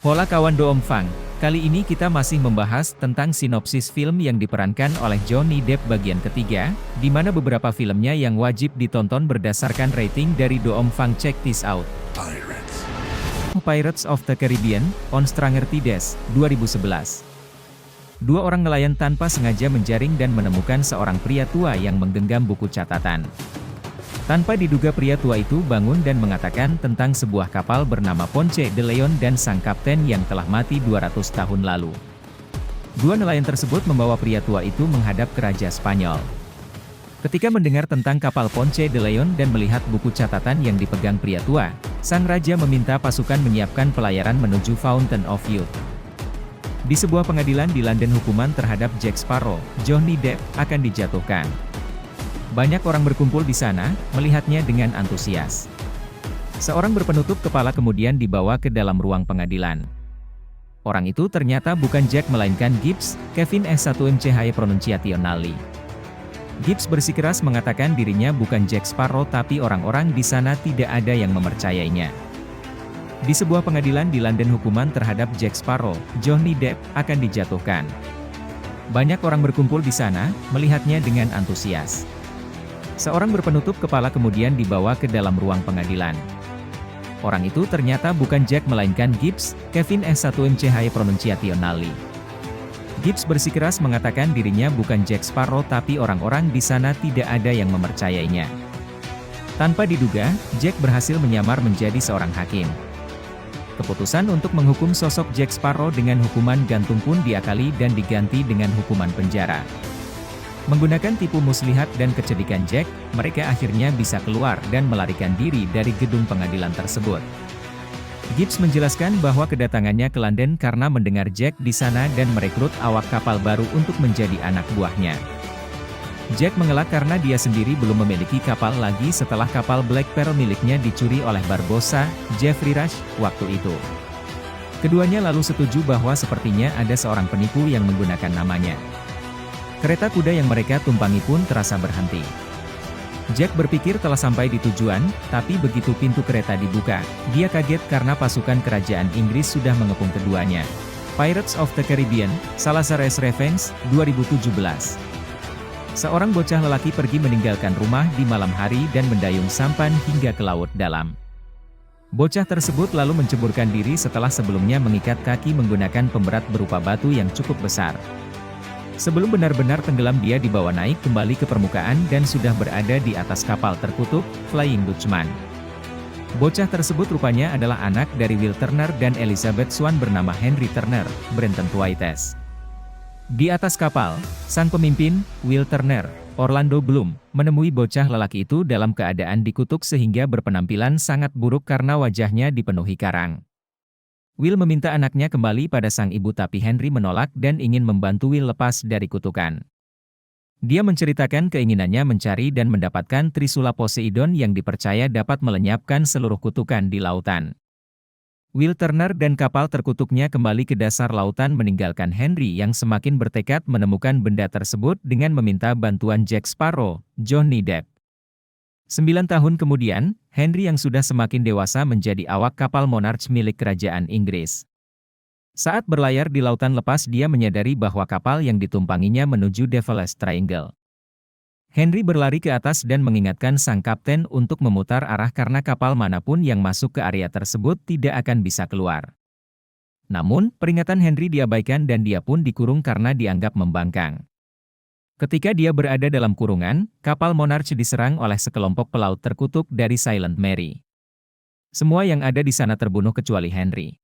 Hola kawan Doomfang, kali ini kita masih membahas tentang sinopsis film yang diperankan oleh Johnny Depp bagian ketiga, di mana beberapa filmnya yang wajib ditonton berdasarkan rating dari Doomfang. Check this out. Pirates of the Caribbean, On Stranger Tides, 2011. Dua orang nelayan tanpa sengaja menjaring dan menemukan seorang pria tua yang menggenggam buku catatan. Tanpa diduga pria tua itu bangun dan mengatakan tentang sebuah kapal bernama Ponce de Leon dan sang kapten yang telah mati 200 tahun lalu. Dua nelayan tersebut membawa pria tua itu menghadap ke Raja Spanyol. Ketika mendengar tentang kapal Ponce de Leon dan melihat buku catatan yang dipegang pria tua, sang raja meminta pasukan menyiapkan pelayaran menuju Fountain of Youth. Di sebuah pengadilan di London, hukuman terhadap Jack Sparrow, Johnny Depp, akan dijatuhkan. Banyak orang berkumpul di sana, melihatnya dengan antusias. Seorang berpenutup kepala kemudian dibawa ke dalam ruang pengadilan. Orang itu ternyata bukan Jack melainkan Gibbs, Kevin S1MCH pronunciationally. Gibbs bersikeras mengatakan dirinya bukan Jack Sparrow, tapi orang-orang di sana tidak ada yang mempercayainya. Di sebuah pengadilan di London, hukuman terhadap Jack Sparrow, Johnny Depp, akan dijatuhkan. Banyak orang berkumpul di sana, melihatnya dengan antusias. Seorang berpenutup kepala kemudian dibawa ke dalam ruang pengadilan. Orang itu ternyata bukan Jack melainkan Gibbs, Kevin S1MCH pronunciationally. Gibbs bersikeras mengatakan dirinya bukan Jack Sparrow, tapi orang-orang di sana tidak ada yang mempercayainya. Tanpa diduga, Jack berhasil menyamar menjadi seorang hakim. Keputusan untuk menghukum sosok Jack Sparrow dengan hukuman gantung pun diakali dan diganti dengan hukuman penjara. Menggunakan tipu muslihat dan kecedikan Jack, mereka akhirnya bisa keluar dan melarikan diri dari gedung pengadilan tersebut. Gibbs menjelaskan bahwa kedatangannya ke London karena mendengar Jack di sana dan merekrut awak kapal baru untuk menjadi anak buahnya. Jack mengelak karena dia sendiri belum memiliki kapal lagi setelah kapal Black Pearl miliknya dicuri oleh Barbossa, Jeffrey Rush, waktu itu. Keduanya lalu setuju bahwa sepertinya ada seorang penipu yang menggunakan namanya. Kereta kuda yang mereka tumpangi pun terasa berhenti. Jack berpikir telah sampai di tujuan, tapi begitu pintu kereta dibuka, dia kaget karena pasukan kerajaan Inggris sudah mengepung keduanya. Pirates of the Caribbean, Salazar S. Revenge, 2017. Seorang bocah lelaki pergi meninggalkan rumah di malam hari dan mendayung sampan hingga ke laut dalam. Bocah tersebut lalu menceburkan diri setelah sebelumnya mengikat kaki menggunakan pemberat berupa batu yang cukup besar. Sebelum benar-benar tenggelam, dia dibawa naik kembali ke permukaan dan sudah berada di atas kapal terkutuk, Flying Dutchman. Bocah tersebut rupanya adalah anak dari Will Turner dan Elizabeth Swann bernama Henry Turner, Brenton Thwaites. Di atas kapal, sang pemimpin, Will Turner, Orlando Bloom, menemui bocah lelaki itu dalam keadaan dikutuk sehingga berpenampilan sangat buruk karena wajahnya dipenuhi karang. Will meminta anaknya kembali pada sang ibu, tapi Henry menolak dan ingin membantu Will lepas dari kutukan. Dia menceritakan keinginannya mencari dan mendapatkan Trisula Poseidon yang dipercaya dapat melenyapkan seluruh kutukan di lautan. Will Turner dan kapal terkutuknya kembali ke dasar lautan meninggalkan Henry yang semakin bertekad menemukan benda tersebut dengan meminta bantuan Jack Sparrow, Johnny Depp. 9 tahun kemudian, Henry yang sudah semakin dewasa menjadi awak kapal Monarch milik kerajaan Inggris. Saat berlayar di lautan lepas, dia menyadari bahwa kapal yang ditumpanginya menuju Devil's Triangle. Henry berlari ke atas dan mengingatkan sang kapten untuk memutar arah karena kapal manapun yang masuk ke area tersebut tidak akan bisa keluar. Namun, peringatan Henry diabaikan dan dia pun dikurung karena dianggap membangkang. Ketika dia berada dalam kurungan, kapal Monarch diserang oleh sekelompok pelaut terkutuk dari Silent Mary. Semua yang ada di sana terbunuh kecuali Henry.